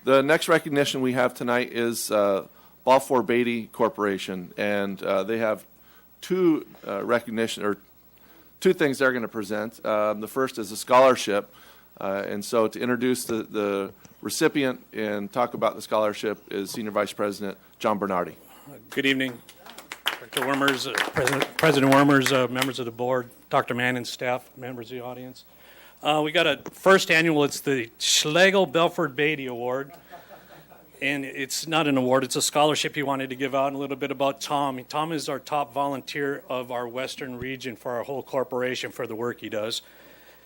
The next recognition we have tonight is Balfour Beatty Corporation, and they have two things they're going to present. The first is a scholarship, and so to introduce the recipient and talk about the scholarship is Senior Vice President John Bernardi. Good evening, Dr. Wormers, President Wormers, members of the board, Dr. Mann and staff, members of the audience. We got a first annual, it's the Schlegel Belford Beatty Award. And it's not an award, it's a scholarship he wanted to give out. And a little bit about Tom. Tom is our top volunteer of our Western region for our whole corporation for the work he does.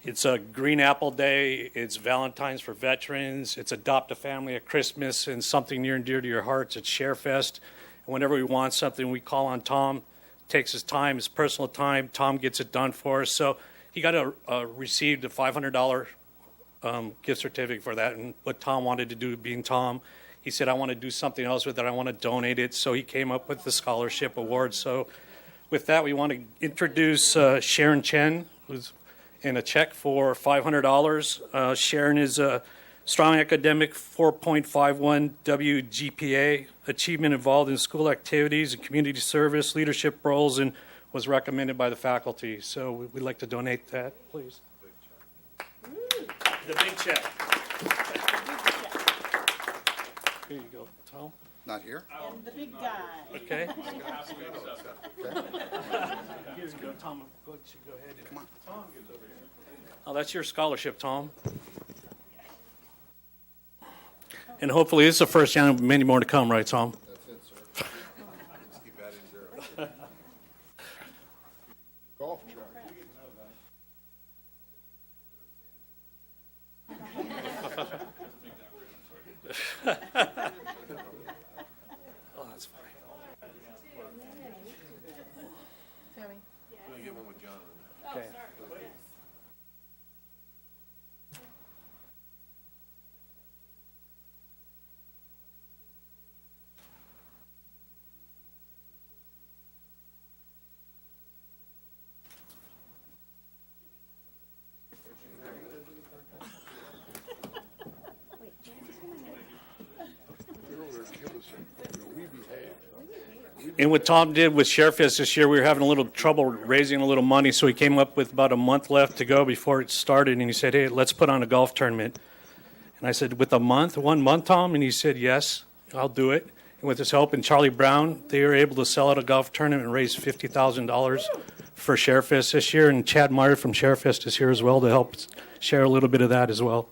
It's a Green Apple Day, it's Valentine's for veterans, it's Adopt a Family at Christmas, and something near and dear to your hearts, it's ShareFest. And whenever we want something, we call on Tom. Takes his time, his personal time. Tom gets it done for us. So he got received a $500 gift certificate for that. And what Tom wanted to do, being Tom, he said, I want to do something else with it. I want to donate it. So he came up with the scholarship award. So with that, we want to introduce Sharon Chen, who's in a check for $500. Sharon is a strong academic, 4.51 WGPA, achievement involved in school activities and community service, leadership roles, and was recommended by the faculty. So we'd like to donate that, please. The big check. Here you go, Tom. Not here? And the big guy. Okay. Here you go, Tom. Go ahead. Come on. Tom gives over here. Oh, that's your scholarship, Tom. And hopefully this is the first round of many more to come, right, Tom? That's it, sir. Just keep adding zero. Golf track. Oh, that's fine. Tammy. I'm going to get one with John. Okay. And what Tom did with ShareFest this year, we were having a little trouble raising a little money, so he came up with about a month left to go before it started, and he said, hey, let's put on a golf tournament. And I said, with a month, 1 month, Tom? And he said, yes, I'll do it. And with his help and Charlie Brown, they were able to sell out a golf tournament and raise $50,000 for ShareFest this year, and Chad Meyer from ShareFest is here as well to help share a little bit of that as well.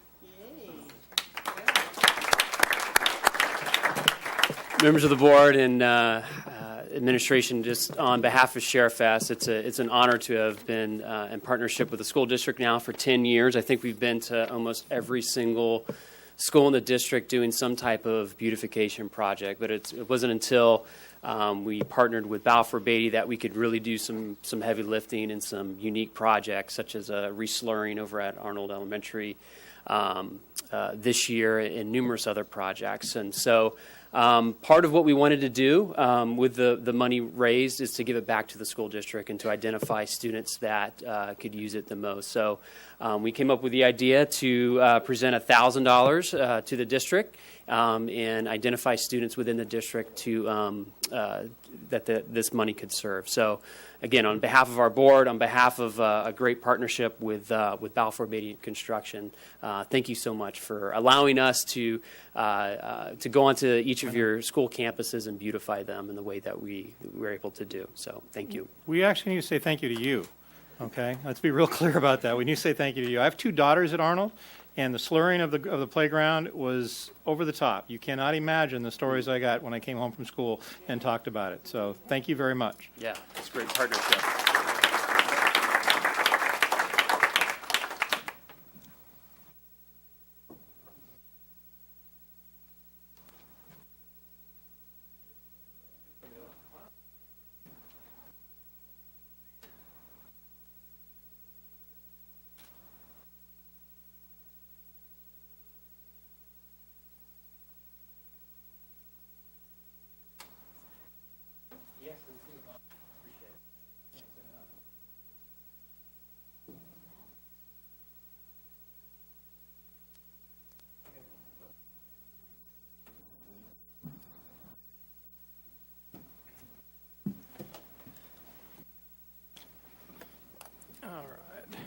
Members of the board and administration, just on behalf of ShareFest, it's an honor to have been in partnership with the school district now for 10 years. I think we've been to almost every single school in the district doing some type of beautification project, but it wasn't until we partnered with Balfour Beatty that we could really do some heavy lifting and some unique projects, such as a reslurring over at Arnold Elementary this year and numerous other projects. And so part of what we wanted to do with the money raised is to give it back to the school district and to identify students that could use it the most. So we came up with the idea to present $1,000 to the district and identify students within the district to this money could serve. So again, on behalf of our board, on behalf of a great partnership with Balfour Beatty Construction, thank you so much for allowing us to go onto each of your school campuses and beautify them in the way that we were able to do. So thank you. We actually need to say thank you to you, okay? Let's be real clear about that. We need to say thank you to you. I have 2 daughters at Arnold, and the slurring of the playground was over the top. You cannot imagine the stories I got when I came home from school and talked about it. So thank you very much. Yeah, it's a great partnership.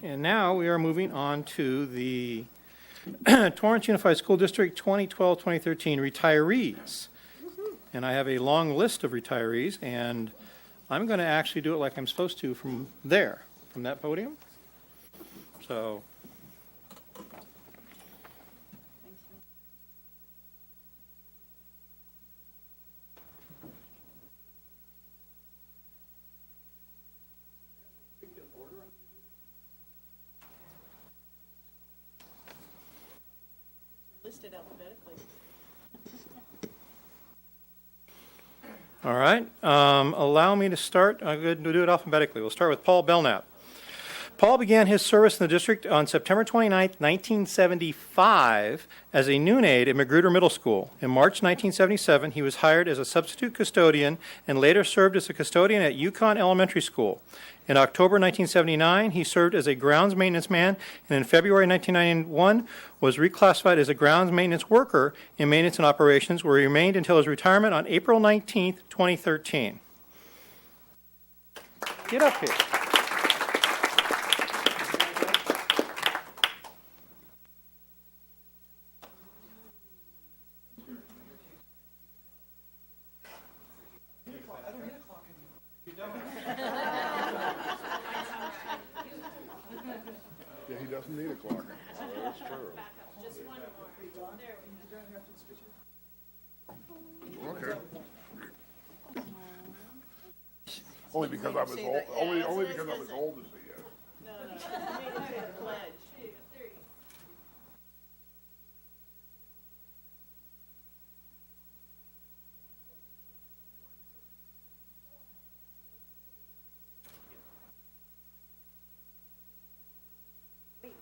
And now we are moving on to the Torrance Unified School District 2012-2013 retirees. And I have a long list of retirees, and I'm going to actually do it like I'm supposed to from there, from that podium. So, Listed alphabetically. all right. Allow me to start. I'm going to do it alphabetically. We'll start with Paul Belknap. Paul began his service in the district on September 29, 1975, as a noon aide at Magruder Middle School. In March 1977, he was hired as a substitute custodian and later served as a custodian at Yukon Elementary School. In October 1979, he served as a grounds maintenance man, and in February 1991 was reclassified as a grounds maintenance worker in maintenance and operations, where he remained until his retirement on April 19, 2013. Get up here. Yeah, he doesn't need a clock. That's true. Okay. Only because I'm as old, only because I'm as old as he is. No, you made it say the pledge.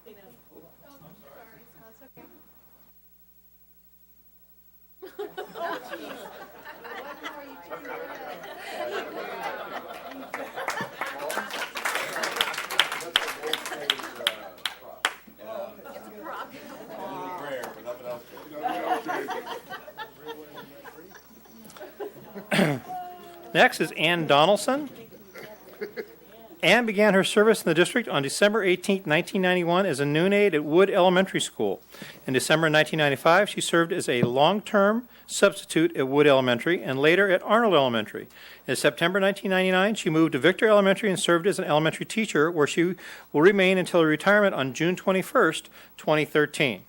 You know. Oh, sorry. That's okay. Oh, jeez. What more you Next is Ann Donaldson. Ann began her service in the district on December 18, 1991 as a noon aide at Wood Elementary School. In December 1995, she served as a long-term substitute at Wood Elementary and later at Arnold Elementary. In September 1999, she moved to Victor Elementary and served as an elementary teacher, where she will remain until her retirement on June 21, 2013.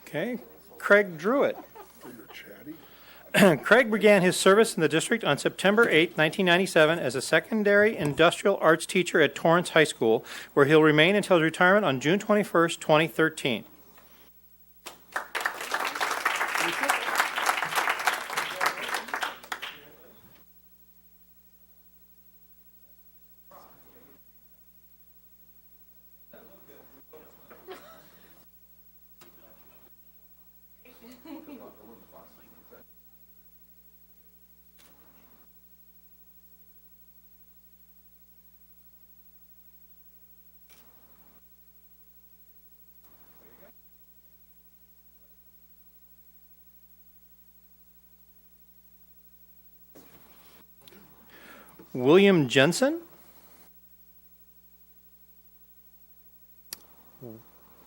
Okay, Craig Druitt. You're chatty. Craig began his service in the district on September 8, 1997 as a secondary industrial arts teacher at Torrance High School, where he'll remain until his retirement on June 21, 2013. William Jensen.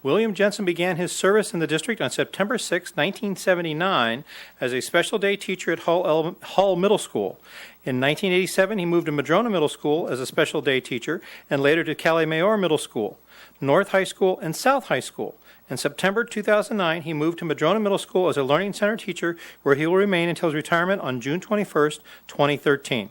William Jensen began his service in the district on September 6, 1979 as a special day teacher at Hull Middle School. In 1987, he moved to Madrona Middle School as a special day teacher and later to Calais Mayor Middle School, North High School, and South High School. In September 2009, he moved to Madrona Middle School as a Learning Center teacher, where he will remain until his retirement on June 21, 2013.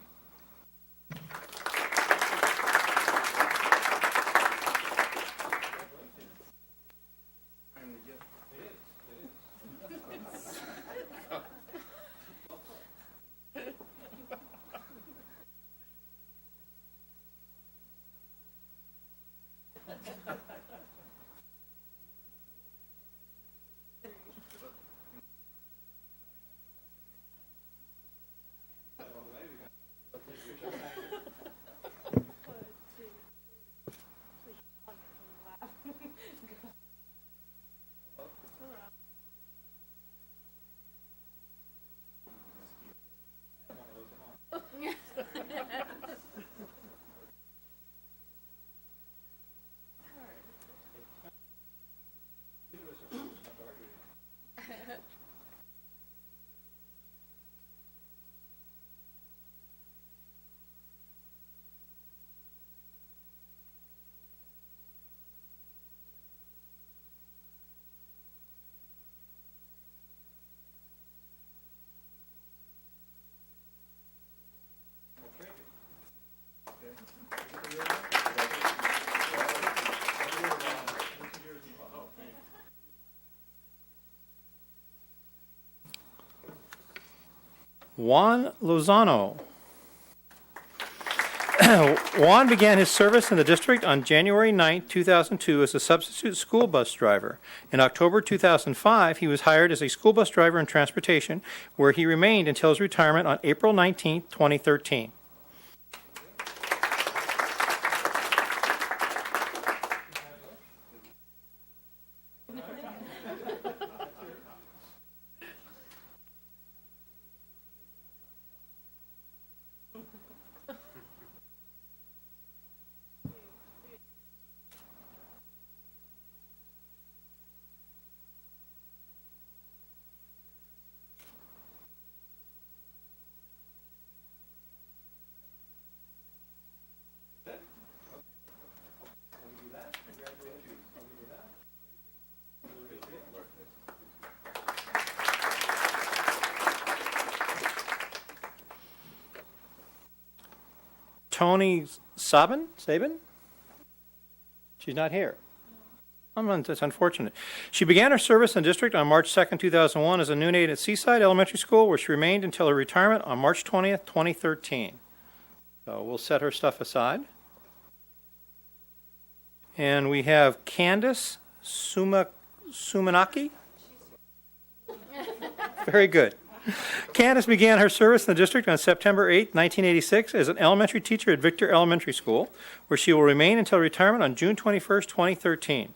Juan Lozano. Juan began his service in the district on January 9, 2002 as a substitute school bus driver. In October 2005, he was hired as a school bus driver in transportation, where he remained until his retirement on April 19, 2013. Tony Sabin? She's not here. That's unfortunate. She began her service in the district on March 2nd, 2001 as a noon aide at Seaside Elementary School, where she remained until her retirement on March 20th, 2013. So we'll set her stuff aside. And we have Candace Sumanaki. Very good. Candace began her service in the district on September 8, 1986 as an elementary teacher at Victor Elementary School, where she will remain until retirement on June 21, 2013.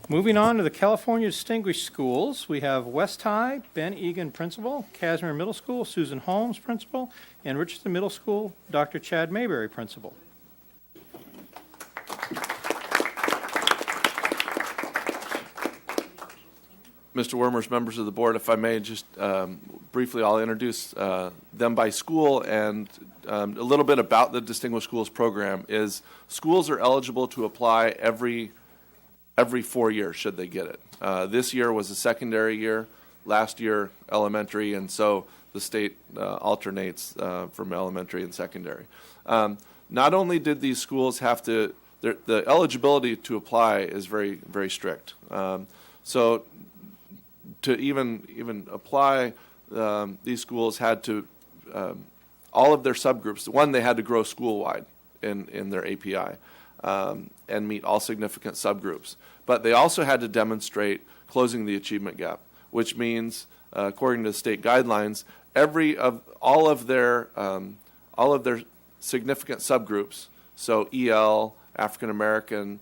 Moving on to the California Distinguished Schools, we have West High, Ben Egan, Principal, Casimir Middle School, Susan Holmes, Principal, and Richardson Middle School, Dr. Chad Mayberry, Principal. Mr. Wormers, members of the board, if I may, just briefly, I'll introduce them by school, and a little bit about the Distinguished Schools program is schools are eligible to apply every 4 years should they get it. This year was a secondary year, last year elementary, and so the state alternates from elementary and secondary. Not only did these schools have to, the eligibility to apply is very, very strict. So to even apply, these schools had to, all of their subgroups, one, they had to grow school-wide in their API. And meet all significant subgroups. But they also had to demonstrate closing the achievement gap, which means, according to state guidelines, all of their significant subgroups, so EL, African American,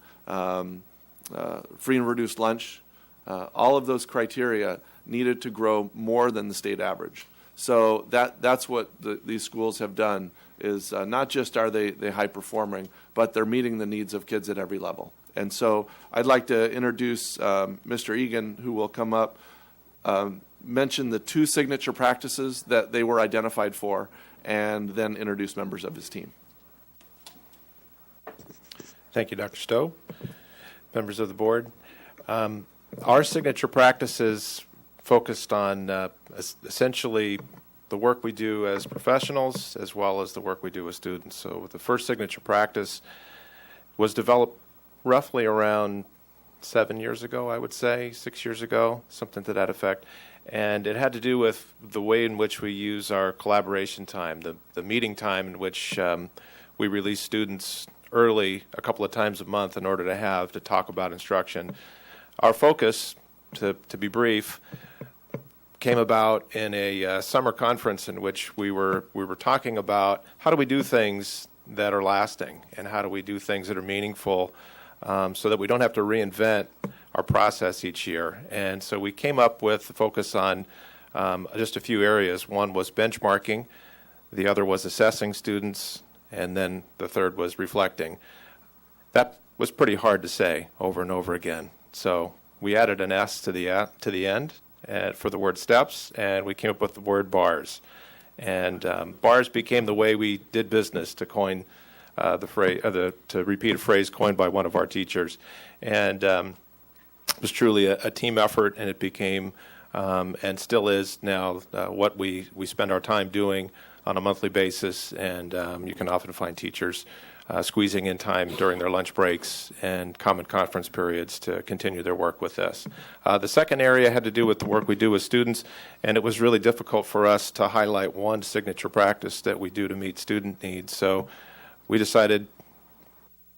free and reduced lunch, all of those criteria needed to grow more than the state average. So that's what these schools have done, is not just are they high performing, but they're meeting the needs of kids at every level. And so I'd like to introduce Mr. Egan, who will come up, mention the 2 signature practices that they were identified for, and then introduce members of his team. Thank you, Dr. Stowe. Members of the board. Our signature practices focused on essentially the work we do as professionals as well as the work we do with students. So the first signature practice was developed roughly around 7 years ago, I would say, 6 years ago, something to that effect. And it had to do with the way in which we use our collaboration time, the meeting time in which we release students early a couple of times a month in order to talk about instruction. Our focus, to be brief, came about in a summer conference in which we were talking about how do we do things that are lasting and how do we do things that are meaningful, so that we don't have to reinvent our process each year. And so we came up with a focus on just a few areas. One was benchmarking, the other was assessing students, and then the third was reflecting. That was pretty hard to say over and over again. So we added an S to the end for the word steps, and we came up with the word bars. And bars became the way we did business, to coin the phrase, to repeat a phrase coined by one of our teachers. And it was truly a team effort, and it became and still is now what we spend our time doing on a monthly basis. And you can often find teachers squeezing in time during their lunch breaks and common conference periods to continue their work with this. The second area had to do with the work we do with students, and it was really difficult for us to highlight one signature practice that we do to meet student needs. So we decided,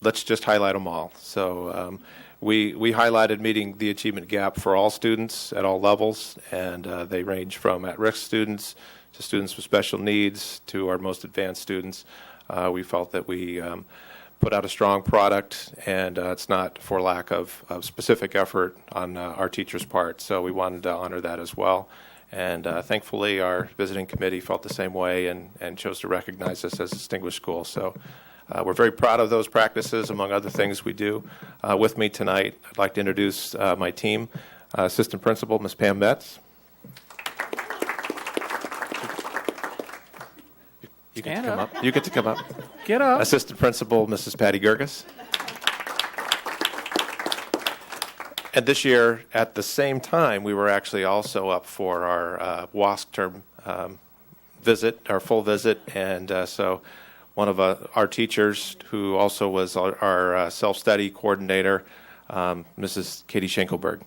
let's just highlight them all. So we highlighted meeting the achievement gap for all students at all levels, and they range from at-risk students to students with special needs to our most advanced students. We felt that we put out a strong product, and it's not for lack of specific effort on our teachers' part. So we wanted to honor that as well. And thankfully, our visiting committee felt the same way and chose to recognize us as a distinguished school. So we're very proud of those practices, among other things we do. With me tonight, I'd like to introduce my team. Assistant Principal, Ms. Pam Metz. You get to come up. You get to come up. Get up. Assistant Principal, Mrs. Patty Gerges. And this year, at the same time, we were actually also up for our WASC term visit, our full visit. And so one of our teachers, who also was our self-study coordinator, Mrs. Katie Schenkelberg.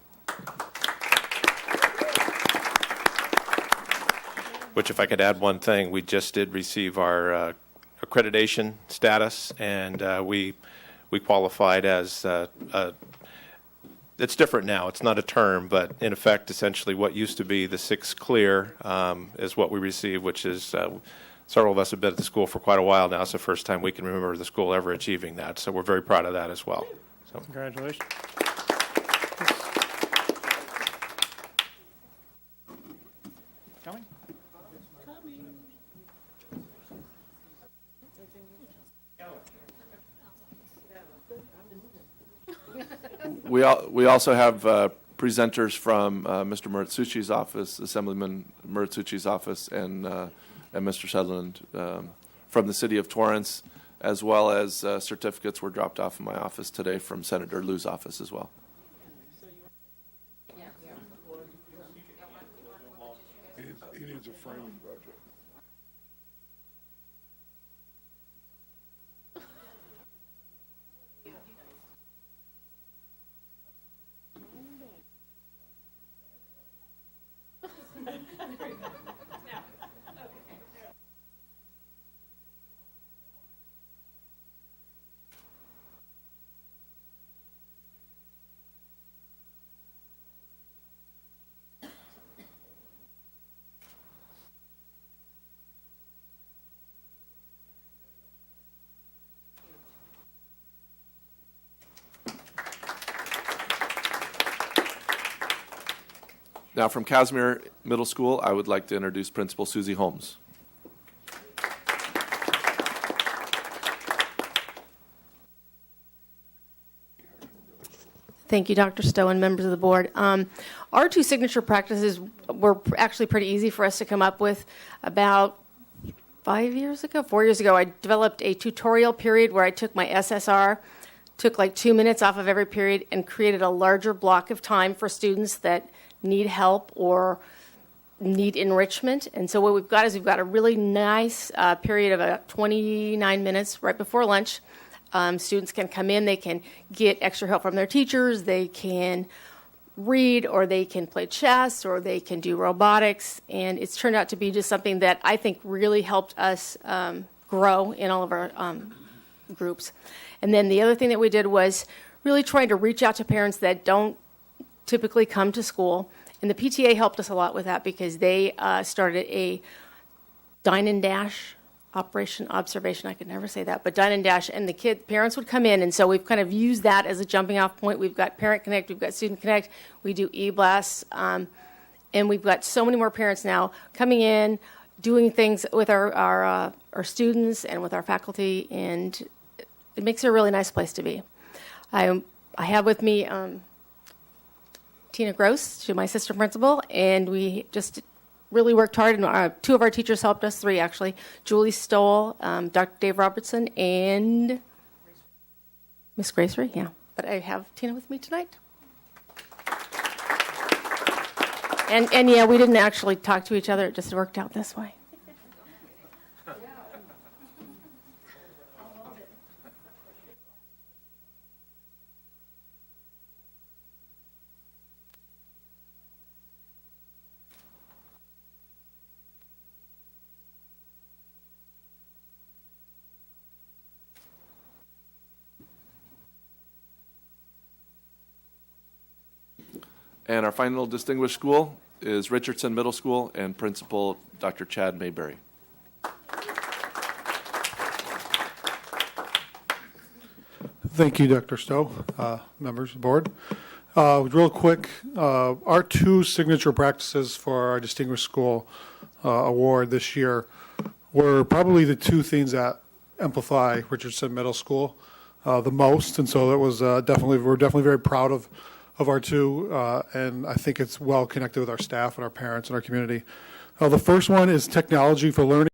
Which, if I could add one thing, we just did receive our accreditation status, and we qualified as it's different now. It's not a term, but in effect, essentially, what used to be the 6 clear is what we received, which is several of us have been at the school for quite a while now. It's the first time we can remember the school ever achieving that, so we're very proud of that as well. So, Congratulations. Coming. We also have presenters from Mr. Muratsuchi's office, Assemblyman Muratsuchi's office, and Mr. Sutherland from the city of Torrance, as well as certificates were dropped off in my office today from Senator Liu's office as well. He needs a framing budget. Now, from Casimir Middle School, I would like to introduce Principal Susie Holmes. Thank you, Dr. Stowe and members of the board. Our 2 signature practices were actually pretty easy for us to come up with. About 4 years ago, I developed a tutorial period where I took my SSR, took like 2 minutes off of every period, and created a larger block of time for students that need help or need enrichment. And so what we've got is we've got a really nice period of about 29 minutes right before lunch. Students can come in, they can get extra help from their teachers, they can read, or they can play chess, or they can do robotics. And it's turned out to be just something that I think really helped us grow in all of our groups. And then the other thing that we did was really trying to reach out to parents that don't typically come to school And the PTA helped us a lot with that because they started a dine and dash observation. I could never say that, but dine and dash, and the parents would come in, and so we've kind of used that as a jumping off point. We've got Parent Connect, we've got Student Connect, we do e-blasts, and we've got so many more parents now coming in, doing things with our students and with our faculty, and it makes it a really nice place to be. I have with me Tina Gross, she's my assistant principal, and we just really worked hard, and two of our teachers helped us, three actually, Julie Stoll, Dr. Dave Robertson, and Miss Grace Ray, yeah. But I have Tina with me tonight. And yeah, we didn't actually talk to each other, it just worked out this way. And our final distinguished school is Richardson Middle School and Principal Dr. Chad Mayberry. Thank you, Dr. Stowe, members of the board. Real quick, our two signature practices for our Distinguished School Award this year were probably the two things that amplify Richardson Middle School the most, and so that was we're definitely very proud of our two, and I think it's well connected with our staff and our parents and our community. The first one is technology for learning.